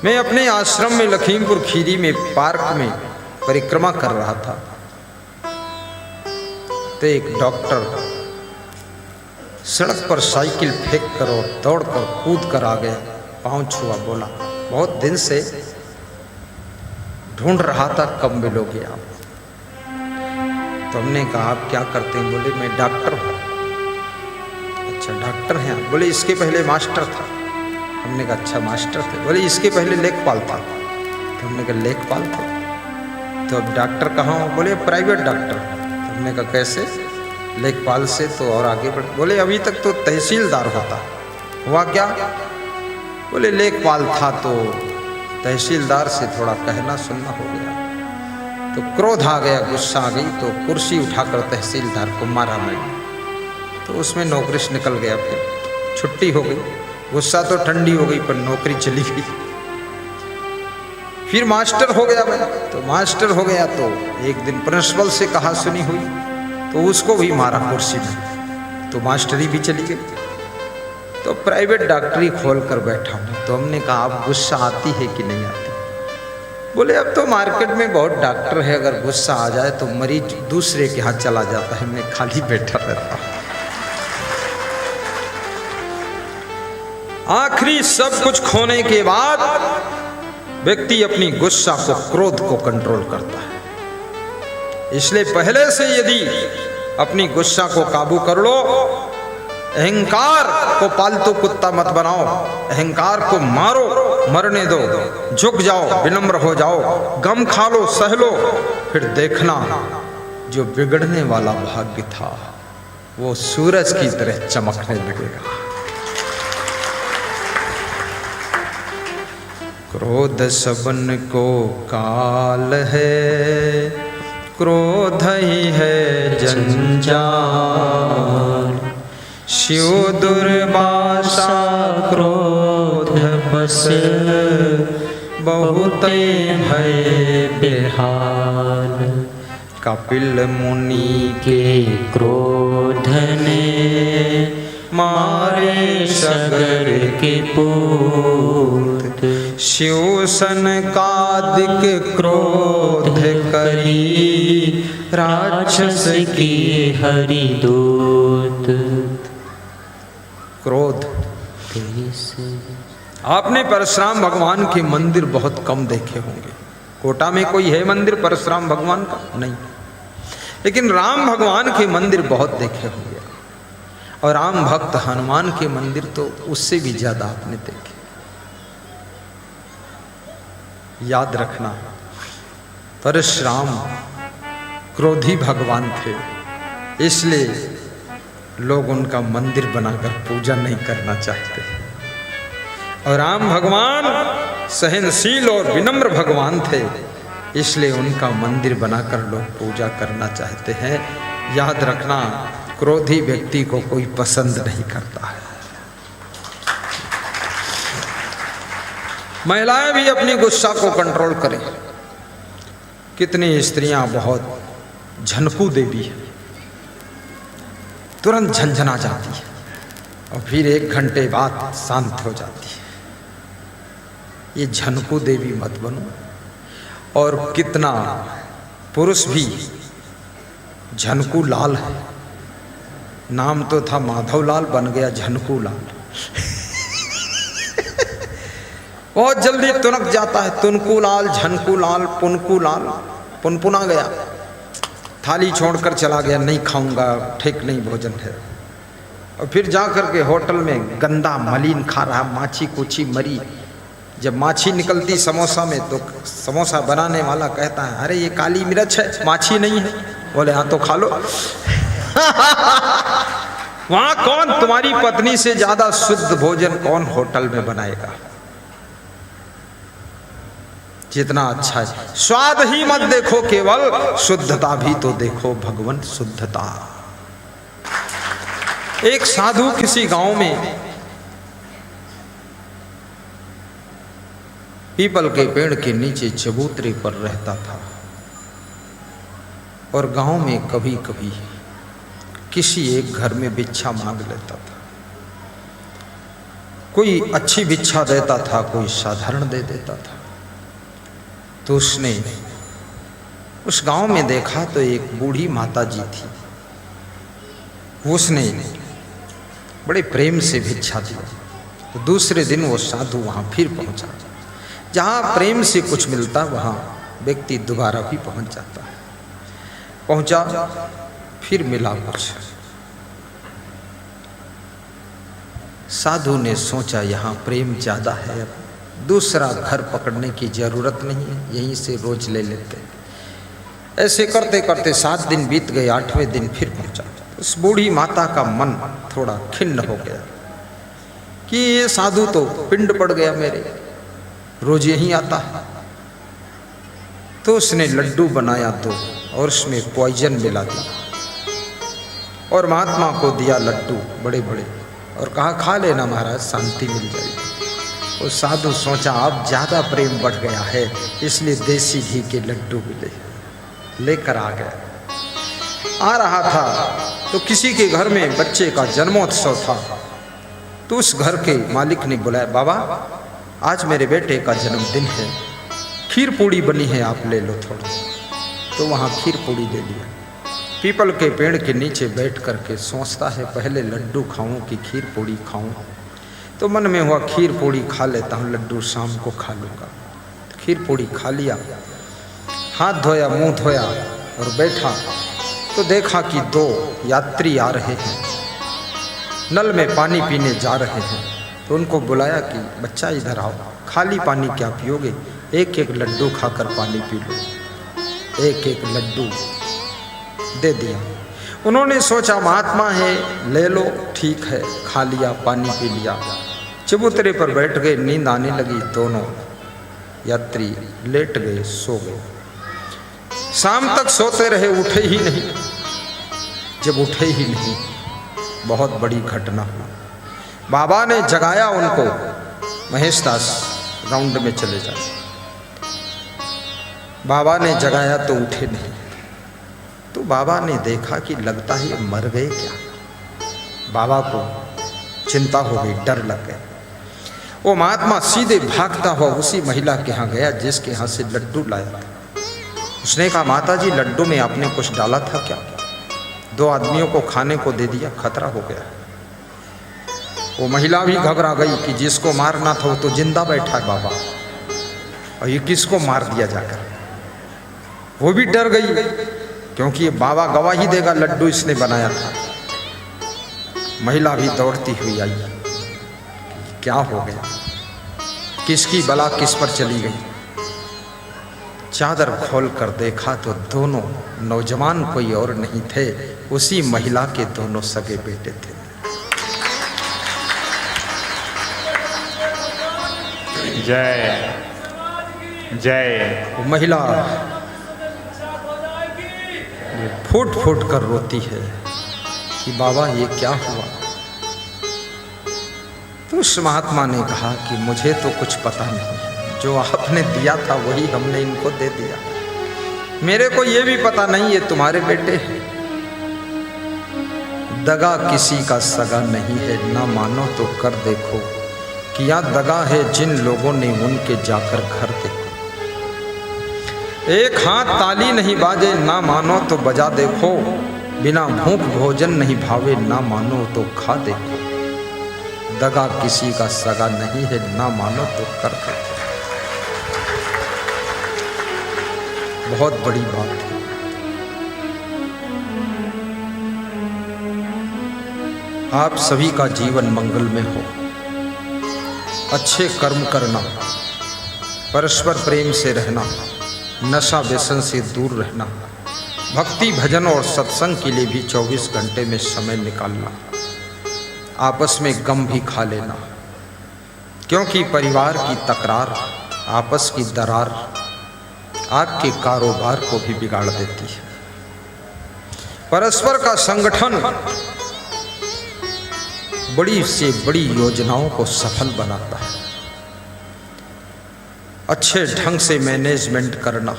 मैं अपने आश्रम में लखीमपुर खीरी में पार्क में परिक्रमा कर रहा था तो एक डॉक्टर सड़क पर साइकिल फेंक कर और दौड़कर कूद कर आ गया, पांव छुआ, बोला बहुत दिन से ढूंढ रहा था, कब मिलोगे आप। तो हमने कहा आप क्या करते हैं? बोले मैं डॉक्टर हूँ। अच्छा डॉक्टर हैं आप? बोले इसके पहले मास्टर था। हमने कहा अच्छा मास्टर थे। बोले इसके पहले लेखपाल था। तो हमने कहा लेखपाल थे, तो अब डॉक्टर कहाँ हो? बोले प्राइवेट डॉक्टर। तो हमने कहा कैसे? लेखपाल से तो और आगे बढ़। बोले अभी तक तो तहसीलदार होता, हुआ क्या? बोले लेखपाल था तो तहसीलदार से थोड़ा कहना सुनना हो गया, तो क्रोध आ गया, गुस्सा आ गई, तो कुर्सी उठाकर तहसीलदार को मारा मैंने। तो उसमें नौकरी से निकल गया, फिर छुट्टी हो गई। गुस्सा तो ठंडी हो गई पर नौकरी चली गई। फिर मास्टर हो गया मैं। तो मास्टर हो गया तो एक दिन प्रिंसिपल से कहा सुनी हुई, तो उसको भी मारा कुर्सी में, तो मास्टरी भी चली गई। तो प्राइवेट डॉक्टरी खोल कर बैठा हूँ। तो हमने कहा आप गुस्सा आती है कि नहीं आती? बोले अब तो मार्केट में बहुत डॉक्टर है, अगर गुस्सा आ जाए तो मरीज दूसरे के हाथ चला जाता है, मैं खाली बैठा रहता हूँ। आखिरी सब कुछ खोने के बाद व्यक्ति अपनी गुस्सा को, क्रोध को कंट्रोल करता है। इसलिए पहले से यदि अपनी गुस्सा को काबू कर लो, अहंकार को पालतू कुत्ता मत बनाओ, अहंकार को मारो, मरने दो, झुक जाओ, विनम्र हो जाओ, गम खा लो, सह लो, फिर देखना जो बिगड़ने वाला भाग्य था वो सूरज की तरह चमकने लगेगा। क्रोध सबन को काल है, क्रोध ही है जंजाल, शिव दुर्वासा क्रोध बस, बहुते भय बेहाल। कपिल मुनि के क्रोध ने मारे सगर के पूत, शिव सनकादिक क्रोध करी, राक्षस की हरिदूत। क्रोध। आपने परशुराम भगवान के मंदिर बहुत कम देखे होंगे। कोटा में कोई है मंदिर परशुराम भगवान का? नहीं। लेकिन राम भगवान के मंदिर बहुत देखे होंगे, और राम भक्त हनुमान के मंदिर तो उससे भी ज्यादा आपने देखे। याद रखना, परशुराम क्रोधी भगवान थे, इसलिए लोग उनका मंदिर बनाकर पूजा नहीं करना चाहते। और राम भगवान सहनशील और विनम्र भगवान थे, इसलिए उनका मंदिर बनाकर लोग पूजा करना चाहते हैं। याद रखना, क्रोधी व्यक्ति को कोई पसंद नहीं करता है। महिलाएं भी अपनी गुस्सा को कंट्रोल करें। कितनी स्त्रियां बहुत झनकू देवी है, तुरंत झंझना जाती है और फिर 1 घंटे बाद शांत हो जाती है। ये झनकू देवी मत बनो। और कितना पुरुष भी झनकू लाल है, नाम तो था माधवलाल, बन गया झनकू लाल। बहुत जल्दी तुनक जाता है, तुनकू लाल, झनकू लाल, पुनकू लाल, पुनपुना गया, थाली छोड़कर चला गया, नहीं खाऊंगा, ठीक नहीं भोजन है। और फिर जा करके होटल में गंदा मलिन खा रहा, माछी कुछी मरी। जब माछी निकलती समोसा में तो समोसा बनाने वाला कहता है अरे ये काली मिर्च है, माछी नहीं है। बोले हाँ तो खा लो। वहां कौन तुम्हारी पत्नी से ज्यादा शुद्ध भोजन कौन होटल में बनाएगा? जितना अच्छा है, स्वाद ही मत देखो केवल, शुद्धता भी तो देखो भगवान, शुद्धता। एक साधु किसी गांव में पीपल के पेड़ के नीचे चबूतरे पर रहता था, और गांव में कभी कभी किसी एक घर में भिक्षा मांग लेता था। कोई अच्छी भिक्षा देता था, कोई साधारण दे देता था। तो उसने उस गांव में देखा तो एक बूढ़ी माता जी थी। उसने बड़े प्रेम से भिक्षा दिया। तो दूसरे दिन वो साधु वहाँ फिर पहुँचा। जहाँ प्रेम से कुछ मिलता वहाँ व्यक्ति दोबारा भी पहुँच जाता है। पहुँचा, फिर मिला कुछ। साधु ने सोचा यहाँ प्रेम ज़्यादा है, अब दूसरा घर पकड़ने की ज़रूरत नहीं है, यहीं से रोज ले लेते। ऐसे करते करते 7 दिन बीत गए। 8वें दिन फिर पहुँचा। उस बूढ़ी माता का मन थोड़ा खिन्न हो गया कि ये साधु तो पिंड पड़ गया मेरे, रोज यहीं आता है। तो उसने लड्डू बनाया 2 और उसमें पॉइजन मिला दिया और महात्मा को दिया लड्डू बड़े बड़े और कहा खा लेना महाराज, शांति मिल जाएगी। वो साधु सोचा अब ज़्यादा प्रेम बढ़ गया है, इसलिए देसी घी के लड्डू मिले, लेकर आ गया। आ रहा था तो किसी के घर में बच्चे का जन्मोत्सव था। तो उस घर के मालिक ने बुलाया, बाबा आज मेरे बेटे का जन्मदिन है, खीर पूड़ी बनी है, आप ले लो थोड़ा। तो वहाँ खीर पूड़ी ले लिया। पीपल के पेड़ के नीचे बैठ करके सोचता है पहले लड्डू खाऊं कि खीर पूड़ी खाऊं। तो मन में हुआ खीर पूड़ी खा लेता हूँ, लड्डू शाम को खा लूँगा। खीर पूड़ी खा लिया, हाथ धोया, मुंह धोया और बैठा। तो देखा कि 2 यात्री आ रहे हैं, नल में पानी पीने जा रहे हैं। तो उनको बुलाया कि बच्चा इधर आओ, खाली पानी क्या पियोगे, एक एक लड्डू खाकर पानी पी लो। एक एक लड्डू दे दिया। उन्होंने सोचा महात्मा है, ले लो, ठीक है, खा लिया, पानी पी लिया। चबूतरे पर बैठ गए, नींद आने लगी। दोनों यात्री लेट गए, सो गए। शाम तक सोते रहे, उठे ही नहीं। जब उठे ही नहीं, बहुत बड़ी घटना हुई। बाबा ने जगाया उनको, महेश दास राउंड में चले जाए। बाबा ने जगाया तो उठे नहीं। तो बाबा ने देखा कि लगता है ये मर गए क्या। बाबा को चिंता हो गई, डर लग गया। वो महात्मा सीधे भागता हुआ उसी महिला के यहाँ गया जिसके यहाँ से लड्डू लाया था। उसने कहा माता जी लड्डू में आपने कुछ डाला था क्या? 2 आदमियों को खाने को दे दिया, खतरा हो गया। वो महिला भी घबरा गई कि जिसको मारना था वो तो जिंदा बैठा है बाबा, और ये किसको मार दिया जाकर। वो भी डर गई क्योंकि ये बाबा गवाही देगा लड्डू इसने बनाया था। महिला भी दौड़ती हुई आई, क्या हो गया, किसकी बला किस पर चली गई। चादर खोल कर देखा तो दोनों नौजवान कोई और नहीं थे, उसी महिला के दोनों सगे बेटे थे। जय जय। वो महिला फूट फूट कर रोती है कि बाबा ये क्या हुआ। तो उस महात्मा ने कहा कि मुझे तो कुछ पता नहीं, जो आपने दिया था वही हमने इनको दे दिया। मेरे को ये भी पता नहीं ये तुम्हारे बेटे हैं। दगा किसी का सगा नहीं है, ना मानो तो कर देखो, किया दगा है जिन लोगों ने उनके जाकर घर देखो। एक हाथ ताली नहीं बाजे, ना मानो तो बजा देखो, बिना भूख भोजन नहीं भावे, ना मानो तो खा देखो। दगा किसी का सगा नहीं है, ना मानो तो कर देखो। बहुत बड़ी बात है। आप सभी का जीवन मंगल में हो, अच्छे कर्म करना, परस्पर प्रेम से रहना, नशा व्यसन से दूर रहना, भक्ति भजन और सत्संग के लिए भी 24 घंटे में समय निकालना, आपस में गम भी खा लेना, क्योंकि परिवार की तकरार, आपस की दरार आपके कारोबार को भी बिगाड़ देती है। परस्पर का संगठन बड़ी से बड़ी योजनाओं को सफल बनाता है। अच्छे ढंग से मैनेजमेंट करना,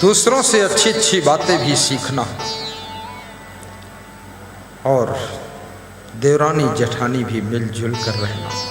दूसरों से अच्छी अच्छी बातें भी सीखना और देवरानी जेठानी भी मिलजुल कर रहना।